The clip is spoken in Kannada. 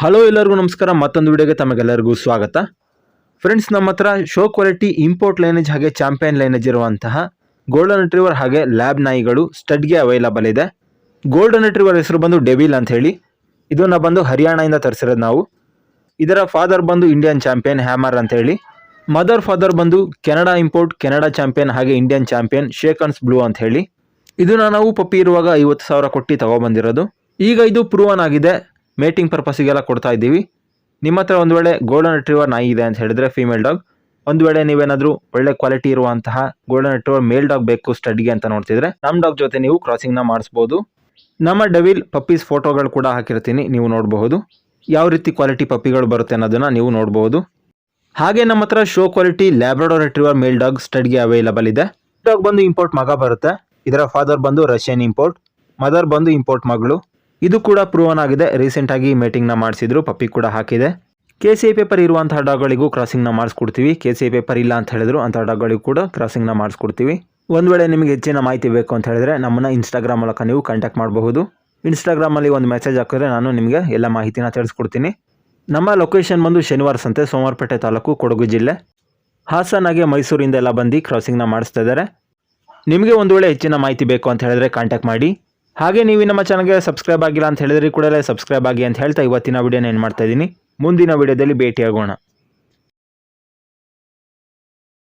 ಹಲೋ ಎಲ್ಲರಿಗೂ ನಮಸ್ಕಾರ. ಮತ್ತೊಂದು ವಿಡಿಯೋಗೆ ತಮಗೆಲ್ಲರಿಗೂ ಸ್ವಾಗತ. ಫ್ರೆಂಡ್ಸ್, ನಮ್ಮ ಹತ್ರ ಶೋ ಕ್ವಾಲಿಟಿ ಇಂಪೋರ್ಟ್ ಲೈನೇಜ್ ಹಾಗೆ ಚಾಂಪಿಯನ್ ಲೈನೇಜ್ ಇರುವಂತಹ ಗೋಲ್ಡನ್ ರಿಟ್ರೀವರ್ ಹಾಗೆ ಲ್ಯಾಬ್ ನಾಯಿಗಳು ಸ್ಟಡ್ಗೆ ಅವೈಲಬಲ್ ಇದೆ. ಗೋಲ್ಡನ್ ರಿಟ್ರೀವರ್ ಹೆಸರು ಬಂದು ಡೆವಿಲ್ ಅಂತ ಹೇಳಿ. ಇದನ್ನ ಬಂದು ಹರಿಯಾಣದಿಂದ ತರಿಸಿರೋದು ನಾವು. ಇದರ ಫಾದರ್ ಬಂದು ಇಂಡಿಯನ್ ಚಾಂಪಿಯನ್ ಹ್ಯಾಮರ್ ಅಂತ ಹೇಳಿ. ಮದರ್ ಫಾದರ್ ಬಂದು ಕೆನಡಾ ಇಂಪೋರ್ಟ್, ಕೆನಡಾ ಚಾಂಪಿಯನ್ ಹಾಗೆ ಇಂಡಿಯನ್ ಚಾಂಪಿಯನ್ ಶೇಕನ್ಸ್ ಬ್ಲೂ ಅಂತ ಹೇಳಿ. ಇದನ್ನ ನಾವು ಪಪ್ಪಿ ಇರುವಾಗ 50,000 ಕೊಟ್ಟು ತಗೊಬಂದಿರೋದು. ಈಗ ಇದು ಪ್ರೂವನ್ ಆಗಿದೆ. ಮೇಟಿಂಗ್ ಪರ್ಪಸ್ಗೆಲ್ಲ ಕೊಡ್ತಾ ಇದ್ದೀವಿ. ನಿಮ್ಮ ಹತ್ರ ಒಂದು ವೇಳೆ ಗೋಲ್ಡನ್ ರಿಟ್ರೀವರ್ ನಾಯಿ ಇದೆ ಅಂತ ಹೇಳಿದ್ರೆ ಫೀಮೇಲ್ ಡಾಗ್, ಒಂದು ವೇಳೆ ನೀವೇನಾದರೂ ಒಳ್ಳೆ ಕ್ವಾಲಿಟಿ ಇರುವಂತಹ ಗೋಲ್ಡನ್ ರಿಟ್ರೀವರ್ ಮೇಲ್ ಡಾಗ್ ಬೇಕು ಸ್ಟಡ್ಗೆ ಅಂತ ನೋಡ್ತಿದ್ರೆ ನಮ್ಮ ಡಾಗ್ ಜೊತೆ ನೀವು ಕ್ರಾಸಿಂಗ್ನ ಮಾಡಿಸ್ಬೋದು. ನಮ್ಮ ಡೆವಿಲ್ ಪಪ್ಪೀಸ್ ಫೋಟೋಗಳು ಕೂಡ ಹಾಕಿರ್ತೀನಿ, ನೀವು ನೋಡಬಹುದು. ಯಾವ ರೀತಿ ಕ್ವಾಲಿಟಿ ಪಪ್ಪಿಗಳು ಬರುತ್ತೆ ಅನ್ನೋದನ್ನು ನೀವು ನೋಡಬಹುದು. ಹಾಗೆ ನಮ್ಮ ಹತ್ರ ಶೋ ಕ್ವಾಲಿಟಿ ಲ್ಯಾಬ್ರಾಡೋರ್ ರಿಟ್ರೀವರ್ ಮೇಲ್ ಡಾಗ್ ಸ್ಟಡ್ಗೆ ಅವೈಲಬಲ್ ಇದೆ. ಡಾಗ್ ಬಂದು ಇಂಪೋರ್ಟ್ ಮಗ ಬರುತ್ತೆ. ಇದರ ಫಾದರ್ ಬಂದು ರಷ್ಯನ್ ಇಂಪೋರ್ಟ್, ಮದರ್ ಬಂದು ಇಂಪೋರ್ಟ್ ಮಗಳು. ಇದು ಕೂಡ ಪ್ರೂವನ್ ಆಗಿದೆ. ರೀಸೆಂಟಾಗಿ ಮೇಟಿಂಗ್ನ ಮಾಡಿಸಿದ್ರು, ಪಪ್ಪಿ ಕೂಡ ಹಾಕಿದೆ. KCI ಪೇಪರ್ ಇರುವಂತಹ ಡಾಗ್ಗಳಿಗೂ ಕ್ರಾಸಿಂಗ್ನ ಮಾಡಿಸ್ಕೊಡ್ತೀವಿ. KCI ಪೇಪರ್ ಇಲ್ಲ ಅಂತ ಹೇಳಿದ್ರು ಅಂಥ ಡಾಗ್ಗಳಿಗೂ ಕೂಡ ಕ್ರಾಸಿಂಗ್ನ ಮಾಡಿಸ್ಕೊಡ್ತೀವಿ. ಒಂದು ವೇಳೆ ನಿಮಗೆ ಹೆಚ್ಚಿನ ಮಾಹಿತಿ ಬೇಕು ಅಂತ ಹೇಳಿದ್ರೆ ನಮ್ಮನ್ನು ಇನ್ಸ್ಟಾಗ್ರಾಮ್ ಮೂಲಕ ನೀವು ಕಾಂಟ್ಯಾಕ್ಟ್ ಮಾಡಬಹುದು. ಇನ್ಸ್ಟಾಗ್ರಾಮಲ್ಲಿ ಒಂದು ಮೆಸೇಜ್ ಹಾಕಿದ್ರೆ ನಾನು ನಿಮಗೆ ಎಲ್ಲ ಮಾಹಿತಿನ ತಿಳಿಸ್ಕೊಡ್ತೀನಿ. ನಮ್ಮ ಲೊಕೇಶನ್ ಬಂದು ಶನಿವಾರ ಸಂತೆ, ಸೋಮವಾರಪೇಟೆ ತಾಲೂಕು, ಕೊಡಗು ಜಿಲ್ಲೆ. ಹಾಸನ್ ಹಾಗೆ ಮೈಸೂರಿಂದ ಎಲ್ಲ ಬಂದು ಕ್ರಾಸಿಂಗ್ನ ಮಾಡಿಸ್ತಾ ಇದ್ದಾರೆ. ನಿಮಗೆ ಒಂದು ವೇಳೆ ಹೆಚ್ಚಿನ ಮಾಹಿತಿ ಬೇಕು ಅಂತ ಹೇಳಿದ್ರೆ ಕಾಂಟ್ಯಾಕ್ಟ್ ಮಾಡಿ. ಹಾಗೆ ನೀವು ನಮ್ಮ ಚಾನಲ್ಗೆ ಸಬ್ಸ್ಕ್ರೈಬ್ ಆಗಿಲ್ಲ ಅಂತ ಹೇಳಿದ್ರೆ ಕೂಡಲೇ ಸಬ್ಸ್ಕ್ರೈಬ್ ಆಗಿ ಅಂತ ಹೇಳ್ತಾ ಇವತ್ತಿನ ವಿಡಿಯೋನ ಏನು ಮಾಡ್ತಾ ಇದ್ದೀನಿ. ಮುಂದಿನ ವಿಡಿಯೋದಲ್ಲಿ ಭೇಟಿಯಾಗೋಣ.